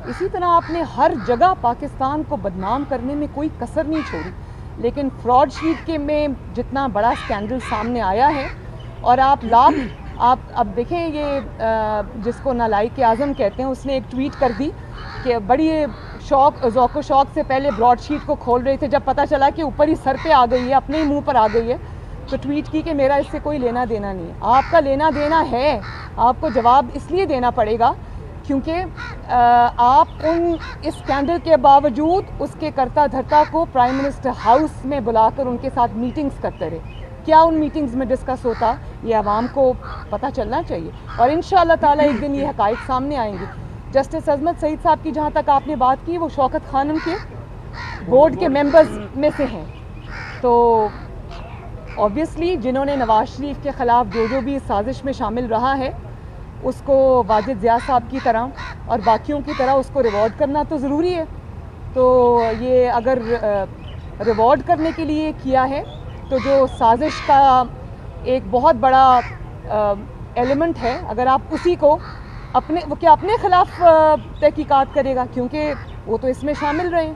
इसी तरह आपने हर जगह पाकिस्तान को बदनाम करने में कोई कसर नहीं छोड़ी। लेकिन फ्रॉड शीट के में जितना बड़ा स्कैंडल सामने आया है, और आप अब देखें, ये जिसको नालायक आज़म कहते हैं, उसने एक ट्वीट कर दी कि बड़ी ज़ौक़ शौक़ से पहले ब्रॉडशीट को खोल रहे थे, जब पता चला कि ऊपर ही सर पे आ गई है, अपने ही मुंह पर आ गई है, तो ट्वीट की कि मेरा इससे कोई लेना देना नहीं है। आपका लेना देना है, आपको जवाब इसलिए देना पड़ेगा क्योंकि आप इस स्कैंडल के बावजूद उसके करता धरता को प्राइम मिनिस्टर हाउस में बुलाकर उनके साथ मीटिंग्स करते रहे। क्या उन मीटिंग्स में डिस्कस होता, ये आवाम को पता चलना चाहिए, और इंशाअल्लाह ताला एक दिन ये हक़ाइक़ सामने आएंगे। जस्टिस अज़मत सईद साहब की जहाँ तक आपने बात की, वो शौकत खानम के बोर्ड के मेंबर्स में से हैं, तो ऑब्वियसली जिन्होंने नवाज शरीफ के ख़िलाफ़ जो भी इस साजिश में शामिल रहा है, उसको वाजिद ज़िया साहब की तरह और बाकियों की तरह उसको रिवॉर्ड करना तो ज़रूरी है। तो ये अगर रिवॉर्ड करने के लिए किया है, तो जो साजिश का एक बहुत बड़ा एलिमेंट है, अगर आप उसी को वो क्या अपने ख़िलाफ़ तहकीकात करेगा, क्योंकि वो तो इसमें शामिल रहे।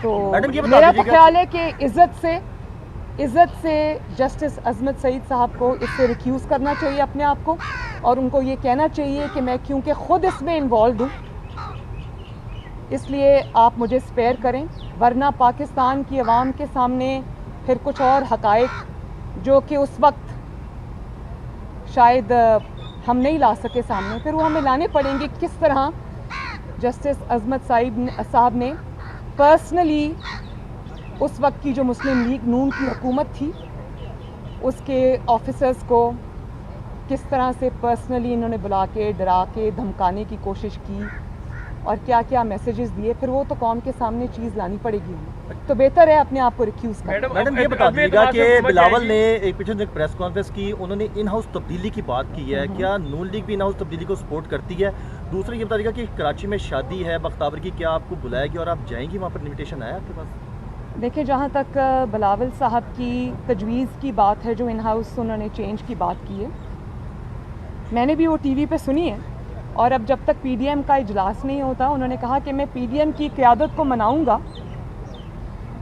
तो मेरा तो ख्याल है कि इज़्ज़त से जस्टिस अज़मत सईद साहब को इससे रिक्यूज़ करना चाहिए अपने आप को, और उनको ये कहना चाहिए कि मैं क्योंकि ख़ुद इसमें इन्वॉल्व हूँ, इसलिए आप मुझे स्पेयर करें, वरना पाकिस्तान की आवाम के सामने फिर कुछ और हक़ाइक़ जो कि उस वक्त शायद हम नहीं ला सके सामने, फिर वो हमें लाने पड़ेंगे। किस तरह जस्टिस अज़मत साहब ने पर्सनली उस वक्त की जो मुस्लिम लीग नून की हुकूमत थी, उसके ऑफिसर्स को किस तरह से पर्सनली इन्होंने बुला के डरा के धमकाने की कोशिश की, और क्या क्या मैसेजेस दिए, फिर वो तो कौम के सामने चीज़ लानी पड़ेगी। तो बेहतर है अपने आप को रिक्यूज़ करना। मैडम ये बता दीजिएगा कि बिलावल ने एक प्रेस कॉन्फ्रेंस की, उन्होंने इन हाउस तब्दीली की बात की है, क्या नून लीग भी इन हाउस तब्दीली को सपोर्ट करती है? दूसरा ये बता दीजिएगा कि कराची में शादी है बख्तावर की, क्या आपको बुलाएगी और आप जाएंगी वहाँ पर? इन्विटेशन आया आपके पास? देखिए, जहाँ तक बिलावल साहब की तजवीज़ की बात है, जो इन हाउस उन्होंने चेंज की बात की है, मैंने भी वो टीवी पे सुनी है, और अब जब तक पीडीएम का इजलास नहीं होता, उन्होंने कहा कि मैं पीडीएम की क़यादत को मनाऊंगा,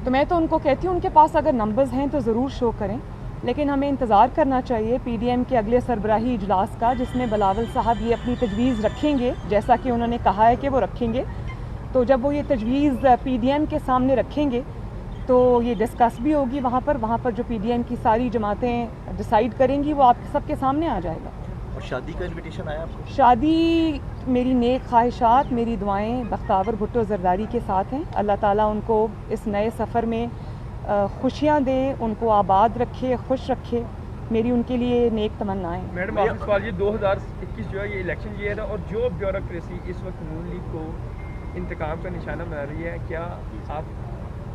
तो मैं तो उनको कहती हूँ उनके पास अगर नंबर्स हैं तो ज़रूर शो करें, लेकिन हमें इंतज़ार करना चाहिए पीडीएम के अगले सरबराही इजलास का, जिसमें बिलावल साहब ये अपनी तजवीज़ रखेंगे, जैसा कि उन्होंने कहा है कि वो रखेंगे। तो जब वो ये तजवीज़ पीडीएम के सामने रखेंगे, तो ये डिस्कस भी होगी वहाँ पर जो पीडीएम की सारी जमातें डिसाइड करेंगी, वो आप सबके सामने आ जाएगा। और शादी का इन्विटेशन आया आपको? शादी, मेरी नेक ख्वाहिशात, मेरी दुआएं बख्तावर भुट्टो ज़रदारी के साथ हैं। अल्लाह ताला उनको इस नए सफ़र में खुशियाँ दे, उनको आबाद रखे, खुश रखे, मेरी उनके लिए नेक तमन्नाएं। मैडम आखिरी सवाल, ये 2021 जो है ये इलेक्शन ईयर है, और जो ब्यूरोक्रेसी इस वक्त नून लीग को इंतकाम का निशाना बना रही है, क्या आप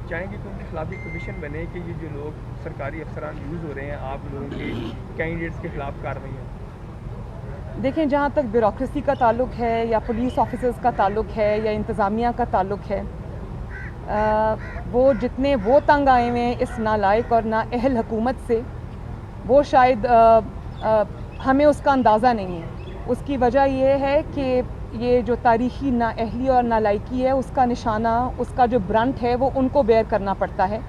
चाहेंगे कि उनके खिलाफ एक कमीशन बने कि ये जो लोग सरकारी अफसरान यूज़ हो रहे हैं आप लोगों के कैंडिडेट्स के खिलाफ कार्रवाई हो? देखें, जहाँ तक ब्यूरोक्रेसी का ताल्लुक है, या पुलिस ऑफिसर्स का ताल्लुक है, या इंतज़ामिया का ताल्लुक है, वो जितने वो तंग आए हुए हैं इस नालायक और नाअहल हुकूमत से, वो शायद हमें उसका अंदाज़ा नहीं है। उसकी वजह ये है कि ये जो तारीख़ी नाअहली और नालायकी है, उसका निशाना, उसका जो ब्रंट है, वो उनको बेयर करना पड़ता है,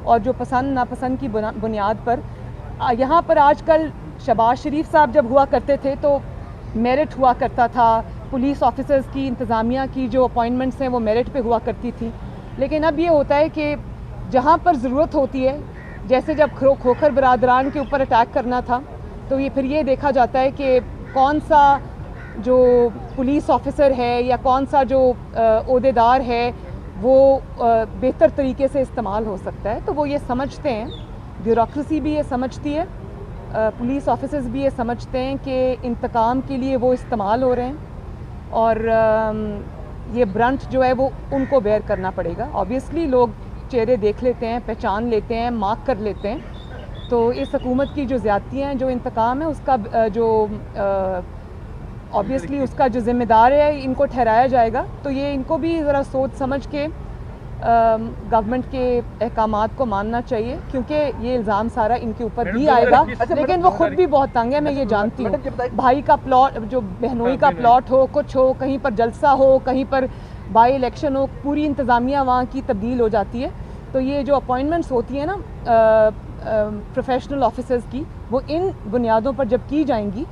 और जो पसंद नापसंद की बुनियाद पर यहाँ पर आजकल शहबाज शरीफ साहब जब हुआ करते थे तो मेरिट हुआ करता था, पुलिस ऑफिसर्स की, इंतज़ामिया की जो अपॉइंटमेंट्स हैं वो मेरिट पे हुआ करती थी। लेकिन अब ये होता है कि जहाँ पर ज़रूरत होती है, जैसे जब खोखर बरादरान के ऊपर अटैक करना था, तो ये फिर ये देखा जाता है कि कौन सा जो पुलिस ऑफिसर है या कौन सा जो ओहदेदार है वो बेहतर तरीके से इस्तेमाल हो सकता है। तो वो ये समझते हैं, ब्यूरोक्रेसी भी ये समझती है, पुलिस ऑफिसर्स भी ये समझते हैं कि इंतकाम के लिए वो इस्तेमाल हो रहे हैं, और ये ब्रंट जो है वो उनको बेयर करना पड़ेगा। ऑब्वियसली लोग चेहरे देख लेते हैं, पहचान लेते हैं, मार्क कर लेते हैं। तो इस हुकूमत की जो ज़्यादतियाँ हैं, जो इंतकाम है, उसका जो ऑब्वियसली उसका जो ज़िम्मेदार है इनको ठहराया जाएगा। तो ये इनको भी ज़रा सोच समझ के गवर्नमेंट के अहकामात को मानना चाहिए, क्योंकि ये इल्ज़ाम सारा इनके ऊपर मैडम, भी 2021 आएगा। लेकिन वो खुद भी बहुत तंग है, मैं ये जानती हूँ। भाई का प्लॉट, जो बहनोई का प्लॉट हो, कुछ हो, कहीं पर जलसा हो, कहीं पर बाई इलेक्शन हो, पूरी इंतज़ामिया वहाँ की तब्दील हो जाती है। तो ये जो अपॉइंटमेंट्स होती हैं ना प्रोफेशनल ऑफिसर्स की, वो इन बुनियादों पर जब की जाएंगी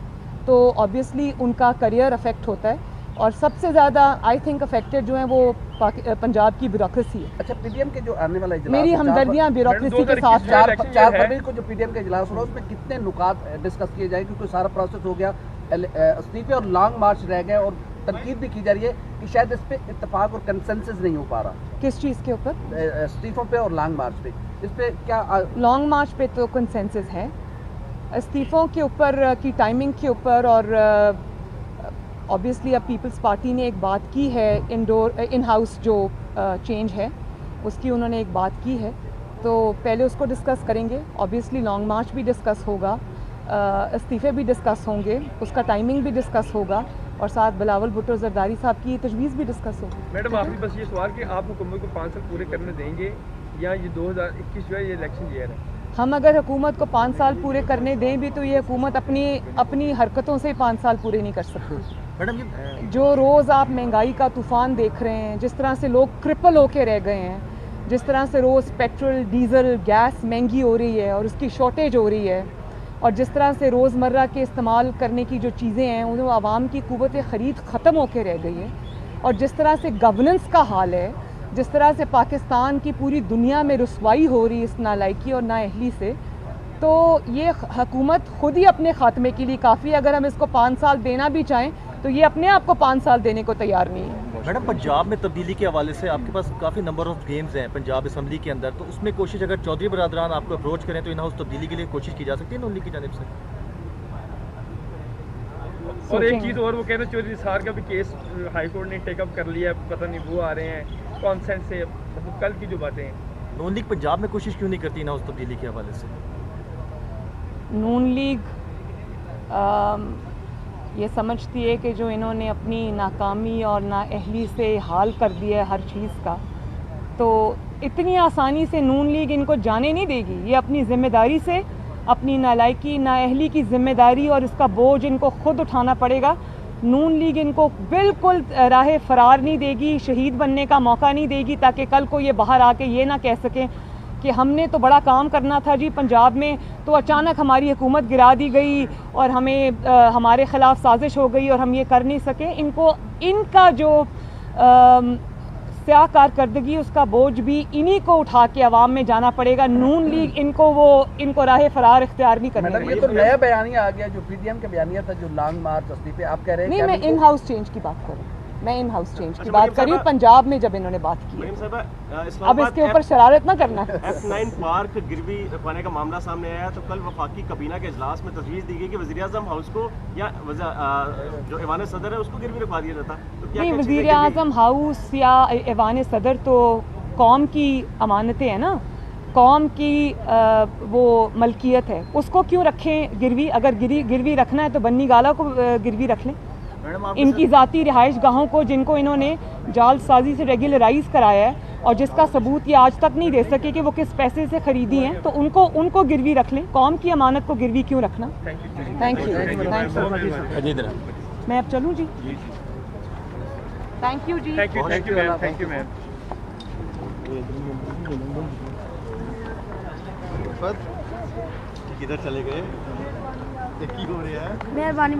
तो ऑब्वियसली उनका करियर अफेक्ट होता है। और सबसे ज़्यादा आई थिंक अफेक्टेड जो है वो पंजाब की ब्यूरोक्रेसी है। अच्छा, पीडीएम के जो आने वाला इजलास मेरी है, हमदर्दियाँ ब्यूरोक्रेसी के साथ हैं। 4 फरवरी को जो पीडीएम का इजलास हो रहा है उसमें कितने नुकात डिस्कस किए जाएंगे, क्योंकि सारा प्रोसेस हो गया, इस्तीफे और लॉन्ग मार्च रह गए, और तनकीद भी की जा रही है कि शायद इस पे इत्तेफाक और कंसेंसस नहीं हो पा रहा। किस चीज़ के ऊपर? इस्तीफों पे और लॉन्ग मार्च पे, इस पे क्या? लॉन्ग मार्च पे तो कंसेंसस है, इस्तीफ़ों के ऊपर की टाइमिंग के ऊपर, और ऑब्वियसली अब पीपल्स पार्टी ने एक बात की है, इन हाउस जो चेंज है उसकी उन्होंने एक बात की है, तो पहले उसको डिस्कस करेंगे। ऑब्वियसली लॉन्ग मार्च भी डिस्कस होगा, इस्तीफ़े भी डिस्कस होंगे, उसका टाइमिंग भी डिस्कस होगा, और साथ बिलावल भुट्टो जरदारी साहब की तजवीज़ भी डिस्कस होगी। मैडम आखिरी बस ये सवाल कि आप हुकूमत को 5 साल पूरे करने देंगे या ये 2021 जो है ये इलेक्शन ईयर है? हम अगर हुकूमत को 5 साल पूरे करने दें भी तो ये हुकूमत अपनी हरकतों से 5 साल पूरे नहीं कर सकती। मैडम ये जो रोज़ आप महंगाई का तूफ़ान देख रहे हैं, जिस तरह से लोग क्रिपल होके रह गए हैं, जिस तरह से रोज़ पेट्रोल, डीज़ल, गैस महंगी हो रही है और उसकी शॉर्टेज हो रही है, और जिस तरह से रोज़मर्रा के इस्तेमाल करने की जो चीज़ें हैं उन आवाम की क़ुव्वत ख़रीद ख़त्म होकर रह गई है, और जिस तरह से गवर्नेंस का हाल है, जिस तरह से पाकिस्तान की पूरी दुनिया में रुसवाई हो रही है इस नालायकी और नाअहली से, तो ये हुकूमत खुद ही अपने ख़ात्मे के लिए काफ़ी है। अगर हम इसको 5 साल देना भी चाहें तो ये अपने आप को 5 साल देने को तैयार नहीं है। मैडम पंजाब में तब्दीली के हवाले से आपके पास काफ़ी नंबर ऑफ गेम्स हैं पंजाब असम्बली के अंदर, तो उसमें कोशिश अगर चौधरी बरादरान आपको अप्रोच करें तो इन हाउस तब्दीली के लिए कोशिश की जा सकती है नून लीग की जानिब से? और एक चीज़ और, वो कह रहे हैं चौधरी साहब का भी केस हाई कोर्ट ने टेकअप कर लिया, पता नहीं वो आ रहे हैं कॉन्सेंट से, मतलब कल की जो बातें हैं। नून लीग पंजाब में कोशिश क्यों नहीं करती इन हाउस तब्दीली के हवाले से? नून लीग ये समझती है कि जो इन्होंने अपनी नाकामी और नाअहली से हाल कर दिया है हर चीज़ का, तो इतनी आसानी से नून लीग इनको जाने नहीं देगी। ये अपनी ज़िम्मेदारी से, अपनी नालायकी नाअहली की ज़िम्मेदारी और इसका बोझ इनको खुद उठाना पड़ेगा। नून लीग इनको बिल्कुल राह फरार नहीं देगी, शहीद बनने का मौका नहीं देगी, ताकि कल को ये बाहर आके ये ना कह सकें कि हमने तो बड़ा काम करना था जी पंजाब में, तो अचानक हमारी हुकूमत गिरा दी गई और हमारे ख़िलाफ़ साजिश हो गई और हम ये कर नहीं सके। इनको इनका जो स्याह कारकर्दगी उसका बोझ भी इन्हीं को उठा के अवाम में जाना पड़ेगा। नून लीग इनको राह फरार इख्तियार नहीं करने मैडम, ये तो नया बयानिया आ गया जो पीडीएम का बयानिया था, जो लॉन्ग मार्च इस्तीफे, आप कह रहे हैं नहीं, मैं इन हाउस चेंज की बात करूँ, मैं इन हाउस चेंज की बात करी पंजाब में जब इन्होंने बात की। अब इसके ऊपर शरारत ना करना। F9 पार्क गिरवी रखवाने का मामला सामने आया, तो कल वफाकी काबीना के इजलास में तजवीज़ दी गई कि वज़ीर-ए-आज़म हाउस को या जो ऐवान सदर है उसको गिरवी रखवा दिया जाता। तो क्या नहीं, वज़ीर-ए-आज़म हाउस या ऐवान सदर तो कौम की अमानतें हैं ना, कौम की वो मलकियत है, उसको क्यों रखें गिरवी? अगर गिरवी रखना है तो बन्नी गाला को गिरवी रख लें। इनकी ज़ाती रिहाइश गाहों को, जिनको इन्होंने जालसाजी से रेगुलराइज कराया है और जिसका सबूत ये आज तक नहीं दे सके कि वो किस पैसे से ख़रीदी हैं, तो उनको गिरवी रख लें। कौम की अमानत को गिरवी क्यों रखना? Thank you. मैं अब चलूँ जी? थैंक यू जी। Thank you ma'am, thank you ma'am. किधर चले गए? हो रहा है? मेहरबानी।